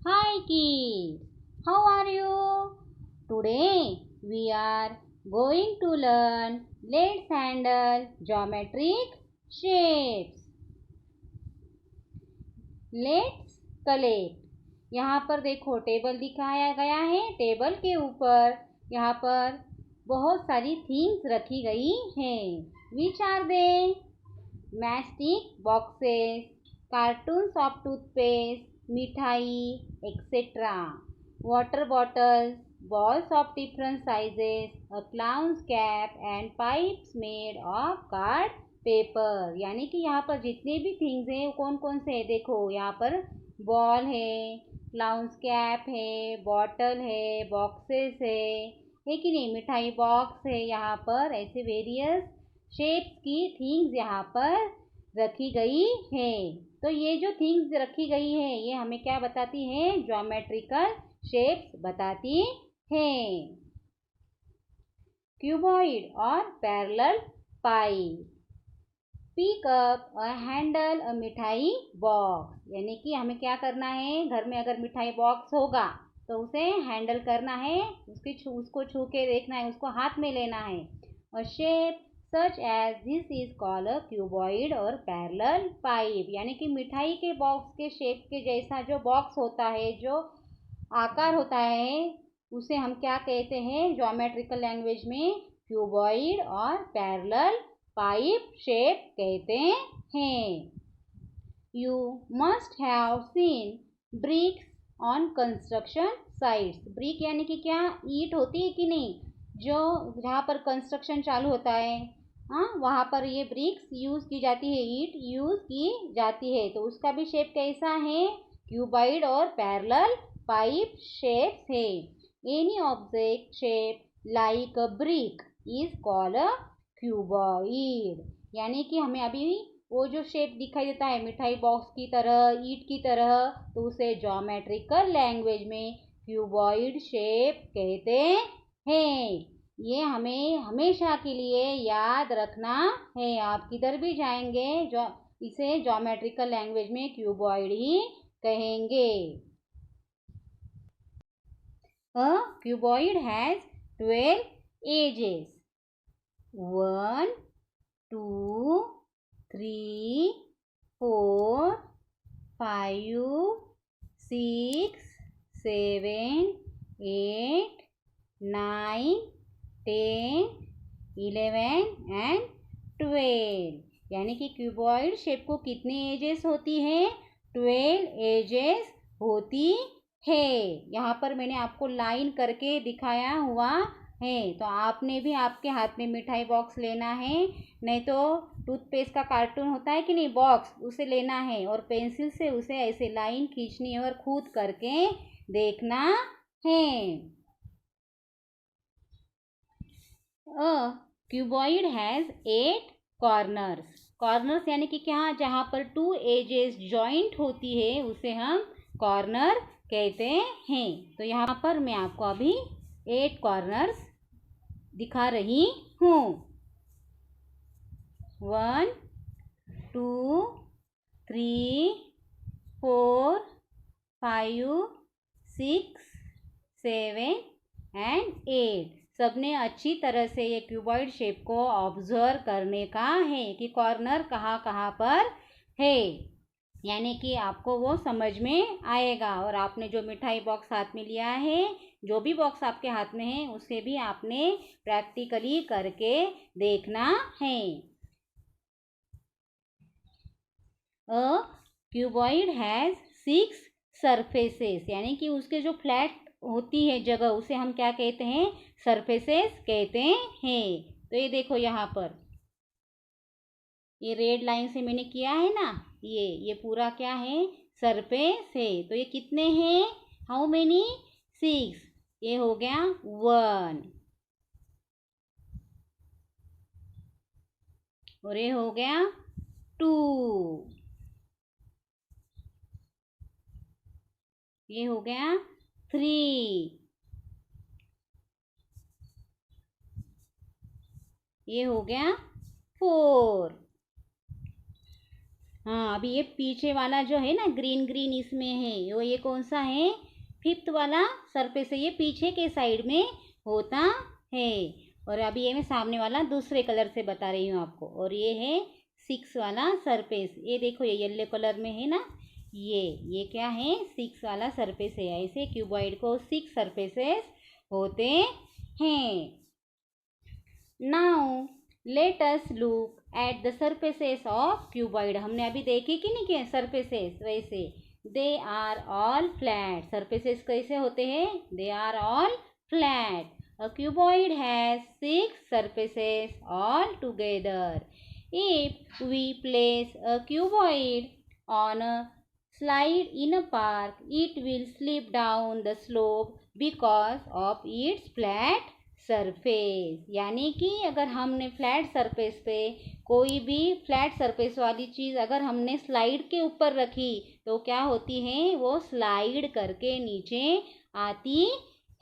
Hi kids, how are you? Today we are going to learn let's handle geometric shapes. Let's collect। यहाँ पर देखो table दिखाया गया है। टेबल के ऊपर यहाँ पर बहुत सारी थिंग्स रखी गई हैं। Which are they? मैस्टिक बॉक्सेस, कार्टून्स ऑफ टूथपेस्ट, मिठाई etcetera, water bottles, balls of different sizes, a clown's cap and pipes made of card paper. यानी कि यहाँ पर जितने भी थिंग्स हैं वो कौन कौन से हैं देखो। यहाँ पर बॉल है, क्लाउन्स कैप है, बॉटल है, बॉक्सेस है कि नहीं, मिठाई बॉक्स है। यहाँ पर ऐसे वेरियस शेप्स की थिंग्स यहाँ पर रखी गई है। तो ये जो थिंग्स रखी गई है ये हमें क्या बताती है? ज्योमेट्रिकल शेप्स बताती हैं। क्यूबॉइड और parallelepiped. Pick up a handle a मिठाई बॉक्स। यानी कि हमें क्या करना है, घर में अगर मिठाई बॉक्स होगा तो उसे हैंडल करना है, उसको छू के देखना है, उसको हाथ में लेना है। और shape such as this is called a cuboid और पैरेलल पाइप। यानी कि मिठाई के बॉक्स के शेप के जैसा जो बॉक्स होता है, जो आकार होता है, उसे हम क्या कहते हैं ज्योमेट्रिकल लैंग्वेज में? क्यूबॉइड और पैरेलल पाइप शेप कहते हैं। You must have seen bricks on construction sites. Brick यानी कि क्या? ईंट होती है कि नहीं, जो जहाँ पर कंस्ट्रक्शन चालू होता है, हाँ, वहाँ पर ये ब्रिक्स यूज़ की जाती है, ईंट यूज़ की जाती है। तो उसका भी शेप कैसा है? क्यूबॉइड और पैरेलल पाइप शेप्स है। Any object shape like a brick is called a cuboid. यानी कि हमें अभी वो जो शेप दिखाई देता है मिठाई बॉक्स की तरह, ईंट की तरह, तो उसे ज्योमेट्रिकल लैंग्वेज में क्यूबॉइड शेप कहते हैं। ये हमें हमेशा के लिए याद रखना है। आप किधर भी जाएंगे जो इसे ज्योमेट्रिकल लैंग्वेज में क्यूबॉइड ही कहेंगे। A cuboid has 12 edges. 1, 2, 3, 4, 5, 6, 7, 8, 9, 10, 11 and 12। यानी कि क्यूबॉइड शेप को कितने एजेस होती है? 12 एजेस होती है। यहाँ पर मैंने आपको लाइन करके दिखाया हुआ है। तो आपने भी आपके हाथ में मिठाई बॉक्स लेना है, नहीं तो टूथपेस्ट का कार्टून होता है कि नहीं बॉक्स, उसे लेना है और पेंसिल से उसे ऐसे लाइन खींचनी है और खुद करके देखना है। अ क्यूबॉइड हैज 8 कॉर्नर्स। कॉर्नर्स यानी कि क्या? जहाँ पर 2 एजेस जॉइंट होती है उसे हम कॉर्नर कहते हैं। तो यहाँ पर मैं आपको अभी 8 कॉर्नर्स दिखा रही हूँ। 1, 2, 3, 4, 5, 6, 7 एंड 8। सबने अच्छी तरह से ये क्यूबॉइड शेप को ऑब्जर्व करने का है कि कॉर्नर कहाँ कहाँ पर है। यानी कि आपको वो समझ में आएगा। और आपने जो मिठाई बॉक्स हाथ में लिया है, जो भी बॉक्स आपके हाथ में है, उसे भी आपने प्रैक्टिकली करके देखना है। अ क्यूबॉइड हैज 6 सरफेसेस। यानी कि उसके जो फ्लैट होती है जगह, उसे हम क्या कहते हैं? सरफेसेस कहते हैं। तो ये देखो यहाँ पर ये रेड लाइन से मैंने किया है ना, ये पूरा क्या है? सरफेस है। तो ये कितने हैं? How many? 6। ये हो गया 1 और ये हो गया 2, ये हो गया 3, ये हो गया 4, हाँ, अभी ये पीछे वाला जो है ना ग्रीन ग्रीन इसमें है, वो ये कौन सा है? फिफ्थ वाला सरफेस है, ये पीछे के साइड में होता है। और अभी ये मैं सामने वाला दूसरे कलर से बता रही हूँ आपको। और ये है सिक्स वाला सरफेस, ये देखो ये येलो कलर में है ना, ये क्या है? सिक्स वाला सरफेस है। ऐसे क्यूबॉइड को सिक्स सरफेसेस होते हैं। Now let us look at the surfaces of cuboid. हमने अभी देखे कि नहीं कि सरफेसेस, वैसे they are all flat. Surfaces कैसे होते हैं? They are all flat. A cuboid has six surfaces all together. If we place a cuboid on a slide in a park, it will slip down the slope because of its flat surface. यानी कि अगर हमने flat surface पे कोई भी flat surface वाली चीज़ अगर हमने स्लाइड के ऊपर रखी तो क्या होती है? वो स्लाइड करके नीचे आती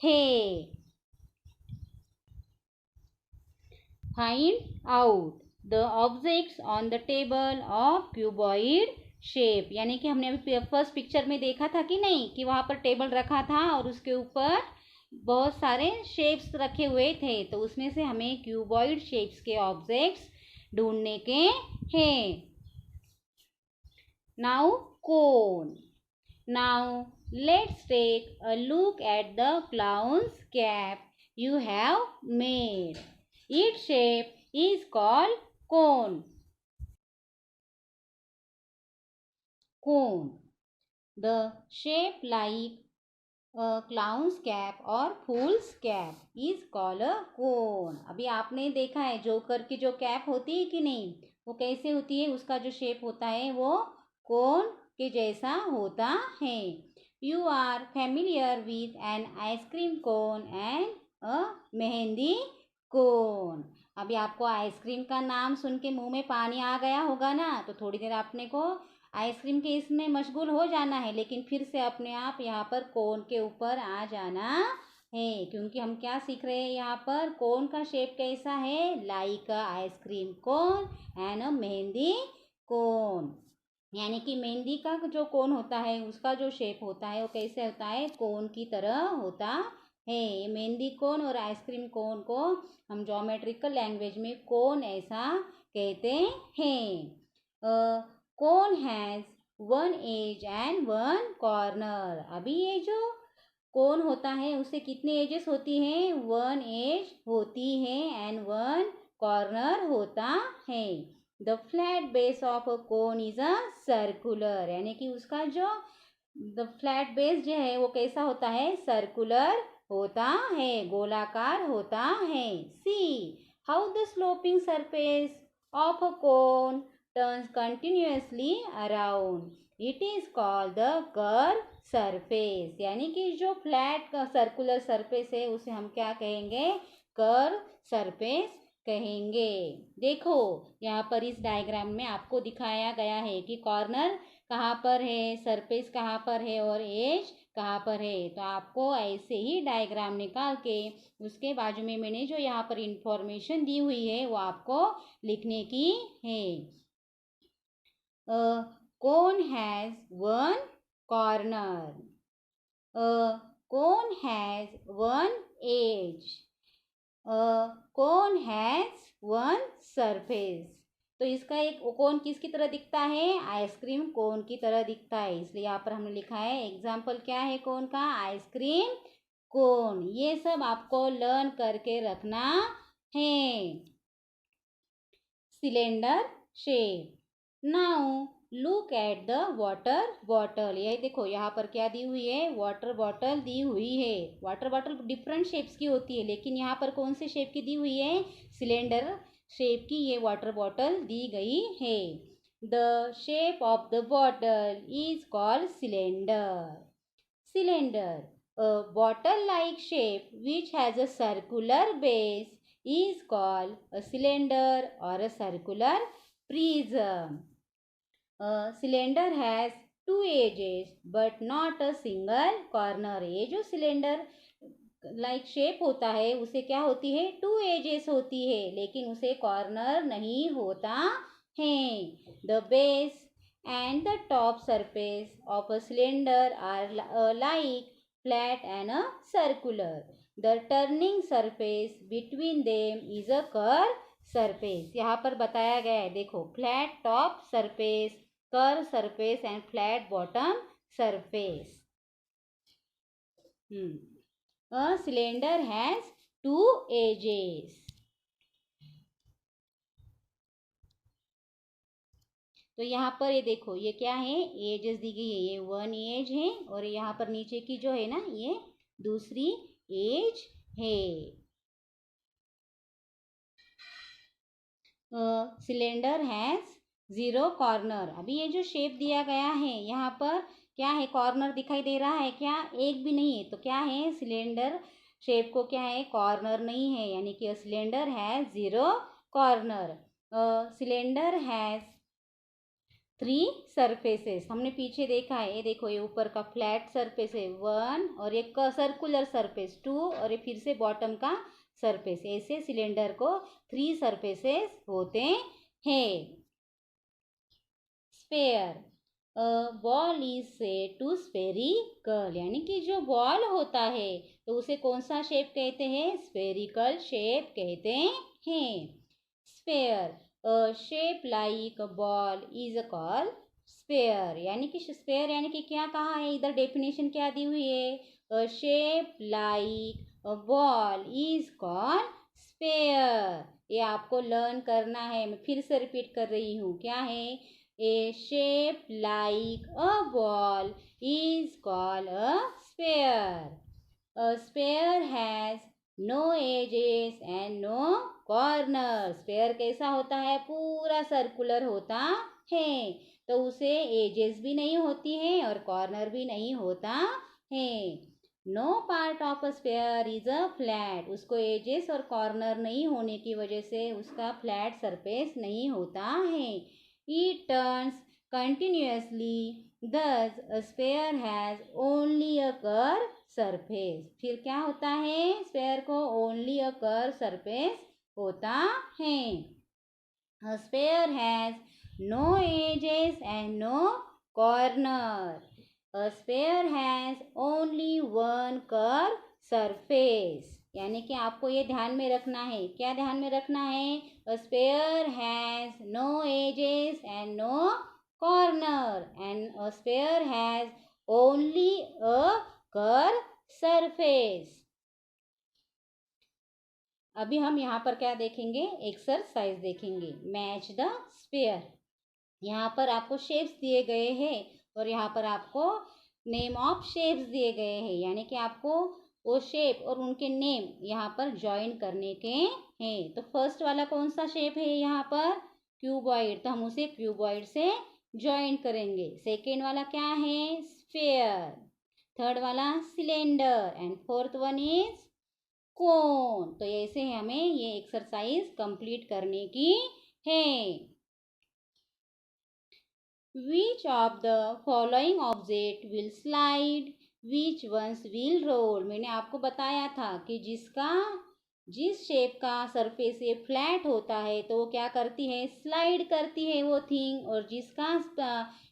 है। Find out the objects on the table of cuboid shape. यानी कि हमने अभी फर्स्ट पिक्चर में देखा था कि नहीं कि वहाँ पर टेबल रखा था और उसके ऊपर बहुत सारे शेप्स रखे हुए थे, तो उसमें से हमें क्यूबॉइड शेप्स के ऑब्जेक्ट्स ढूंढने के हैं। Now cone. Now let's take a look at the clown's cap you have made. Its shape is called cone. Cone. The shape like a clown's cap or fool's cap is called a cone. अभी आपने देखा है joker की जो cap होती है कि नहीं, वो कैसे होती है? उसका जो शेप होता है वो कोन के जैसा होता है। You are familiar with an ice cream cone and a mehndi कोन। अभी आपको आइसक्रीम का नाम सुन के मुंह में पानी आ गया होगा ना, तो थोड़ी देर आपने को आइसक्रीम के इसमें मशगूल हो जाना है, लेकिन फिर से अपने आप यहाँ पर कोन के ऊपर आ जाना है, क्योंकि हम क्या सीख रहे हैं यहाँ पर? कोन का शेप कैसा है? Like a ice cream cone and a mehndi cone. यानी कि मेहंदी का जो कोन होता है उसका जो शेप होता है वो कैसे होता है? कोन की तरह होता है। ये मेहंदी कोन और आइसक्रीम कोन को हम ज्योमेट्रिकल लैंग्वेज में कोन ऐसा कहते हैं। Cone has one edge and one corner. अभी ये जो कोन होता है उसे कितने एजेस होती हैं? वन एज होती है एंड वन कॉर्नर होता है। The flat base of a cone is a circular. यानी कि उसका जो द फ्लैट बेस जो है वो कैसा होता है? सर्कुलर होता है, गोलाकार होता है। See how the sloping surface of a cone turns continuously around, it is called the curve surface. यानी कि जो फ्लैट का सर्कुलर सरफेस है उसे हम क्या कहेंगे? कर्व सरफेस कहेंगे। देखो यहाँ पर इस डायग्राम में आपको दिखाया गया है कि कॉर्नर कहाँ पर है, सरफेस कहाँ पर है और एज कहाँ पर है। तो आपको ऐसे ही डायग्राम निकाल के उसके बाजू में मैंने जो यहाँ पर इंफॉर्मेशन दी हुई है वो आपको लिखने की है। Cone has one corner. Cone has one edge. Cone has one surface. तो इसका एक कोन किसकी तरह दिखता है? आइसक्रीम कोन की तरह दिखता है, इसलिए यहाँ पर हमने लिखा है एग्जाम्पल क्या है कोन का? Ice cream cone. ये सब आपको लर्न करके रखना है। Cylinder shape. Now look at the water bottle. ये देखो यहाँ पर क्या दी हुई है? वाटर बॉटल दी हुई है। वाटर बॉटल डिफरेंट शेप्स की होती है, लेकिन यहाँ पर कौन से शेप की दी हुई है? सिलेंडर शेप की ये वाटर बॉटल दी गई है। The shape of the bottle is called cylinder. Cylinder, a bottle-like shape which has a circular base is called a cylinder or a circular prism. A cylinder has two edges but not a single corner. ये जो cylinder like shape होता है उसे क्या होती है? To edges होती है, लेकिन उसे कॉर्नर नहीं होता है। The base and the top surface of a cylinder are like flat and a circular. The turning surface between them is a curved surface. यहाँ पर बताया गया है, देखो, flat top surface, curved surface and flat bottom surface. A cylinder has two edges. तो यहाँ पर ये देखो, ये क्या है, एजेस दी गई है, ये वन एज है और यहाँ पर नीचे की जो है ना, ये दूसरी एज है. Cylinder has 0 corner. अभी ये जो शेप दिया गया है यहाँ पर क्या है, कॉर्नर दिखाई दे रहा है क्या, एक भी नहीं है. तो क्या है, सिलेंडर शेप को क्या है, कॉर्नर नहीं है, यानी कि cylinder has 0 corner. Cylinder has 3 surfaces. हमने पीछे देखा है, ये देखो, ये ऊपर का फ्लैट सरफेस है 1 और एक सर्कुलर सरफेस 2 और ये फिर से बॉटम का सरफेस. ऐसे सिलेंडर को 3 सरफेसेस होते हैं. Sphere. Ball is said to spherical, यानी कि जो बॉल होता है तो उसे कौन सा शेप कहते हैं, स्फेरिकल शेप कहते हैं. Sphere. Shape like ball is called sphere. यानी कि स्फेयर यानी कि क्या कहा है, इधर डेफिनेशन क्या दी हुई है, shape like ball is called sphere. ये आपको लर्न करना है. मैं फिर से रिपीट कर रही हूँ, क्या है, a shape like a ball is called a sphere. A sphere has no edges and no corners. Sphere कैसा होता है, पूरा सर्कुलर होता है, तो उसे एजेस भी नहीं होती है और कॉर्नर भी नहीं होता है. No part of a sphere is a flat. उसको एजेस और कॉर्नर नहीं होने की वजह से उसका फ्लैट सरफेस नहीं होता है. It turns continuously, thus a sphere has only a curved surface. फिर क्या होता है, स्फेयर को only a curved surface होता है. A sphere has no edges and no corner. A sphere has only one curved surface. यानी कि आपको ये ध्यान में रखना है, क्या ध्यान में रखना है, A sphere has no edges and no corner and a sphere has only a curved surface. अभी हम यहाँ पर क्या देखेंगे, एक्सरसाइज देखेंगे. Match the sphere. यहाँ पर आपको शेप्स दिए गए हैं और यहाँ पर आपको नेम ऑफ शेप्स दिए गए हैं, यानी कि आपको वो शेप और उनके नेम यहाँ पर ज्वाइन करने के हैं. तो फर्स्ट वाला कौन सा शेप है, यहाँ पर क्यूबॉइड, तो हम उसे क्यूबॉइड से ज्वाइन करेंगे. सेकेंड वाला क्या है, स्फेयर. थर्ड वाला cylinder and fourth one is cone. तो ऐसे हमें ये एक्सरसाइज कंप्लीट करने की है. Which of the following object will slide, which ones will roll. मैंने आपको बताया था कि जिस शेप का सरफेस ये फ्लैट होता है तो वो क्या करती है, स्लाइड करती है वो थिंग, और जिसका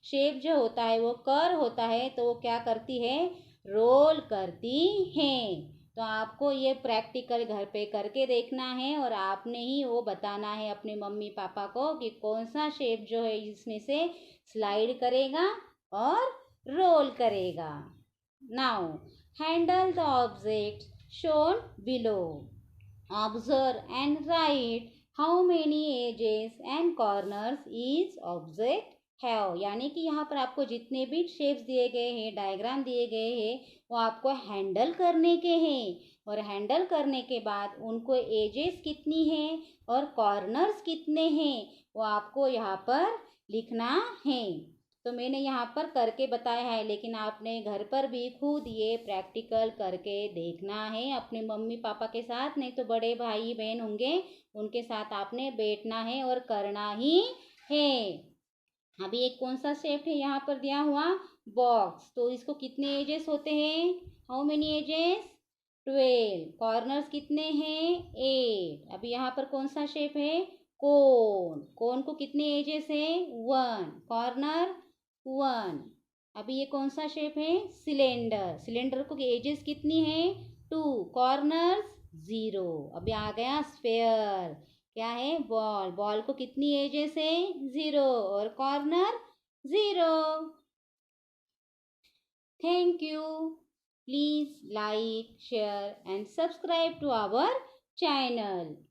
शेप जो होता है वो कर्व होता है तो वो क्या करती है, रोल करती है. तो आपको ये प्रैक्टिकल घर पे करके देखना है और आपने ही वो बताना है अपने मम्मी पापा को कि कौन सा शेप जो है इसमें से स्लाइड करेगा और रोल करेगा. Now handle the object shown below. Observe and write how many edges and corners each object have. यानी कि यहाँ पर आपको जितने भी शेप्स दिए गए हैं, डायग्राम दिए गए हैं, वो आपको हैंडल करने के हैं और हैंडल करने के बाद उनको एजेस कितनी है और कॉर्नर्स कितने हैं वो आपको यहाँ पर लिखना है. तो मैंने यहाँ पर करके बताया है, लेकिन आपने घर पर भी खुद ये प्रैक्टिकल करके देखना है अपने मम्मी पापा के साथ, नहीं तो बड़े भाई बहन होंगे उनके साथ आपने बैठना है और करना ही है. अभी एक कौन सा शेप है यहाँ पर दिया हुआ, बॉक्स. तो इसको कितने एजेस होते हैं, हाउ मेनी एजेस, 12. कॉर्नर्स कितने हैं, 8. अभी यहाँ पर कौन सा शेप है, कोन, कोन को कितने एजेस है? 1, कॉर्नर 1। अभी ये कौन सा शेप है? सिलेंडर, सिलेंडर को एजेस कितनी है? 2, कॉर्नर्स 0। अभी आ गया स्फेयर, क्या है? बॉल, बॉल को कितनी एजेस है? 0 और corner 0। Thank you. Please like, share and subscribe to our channel.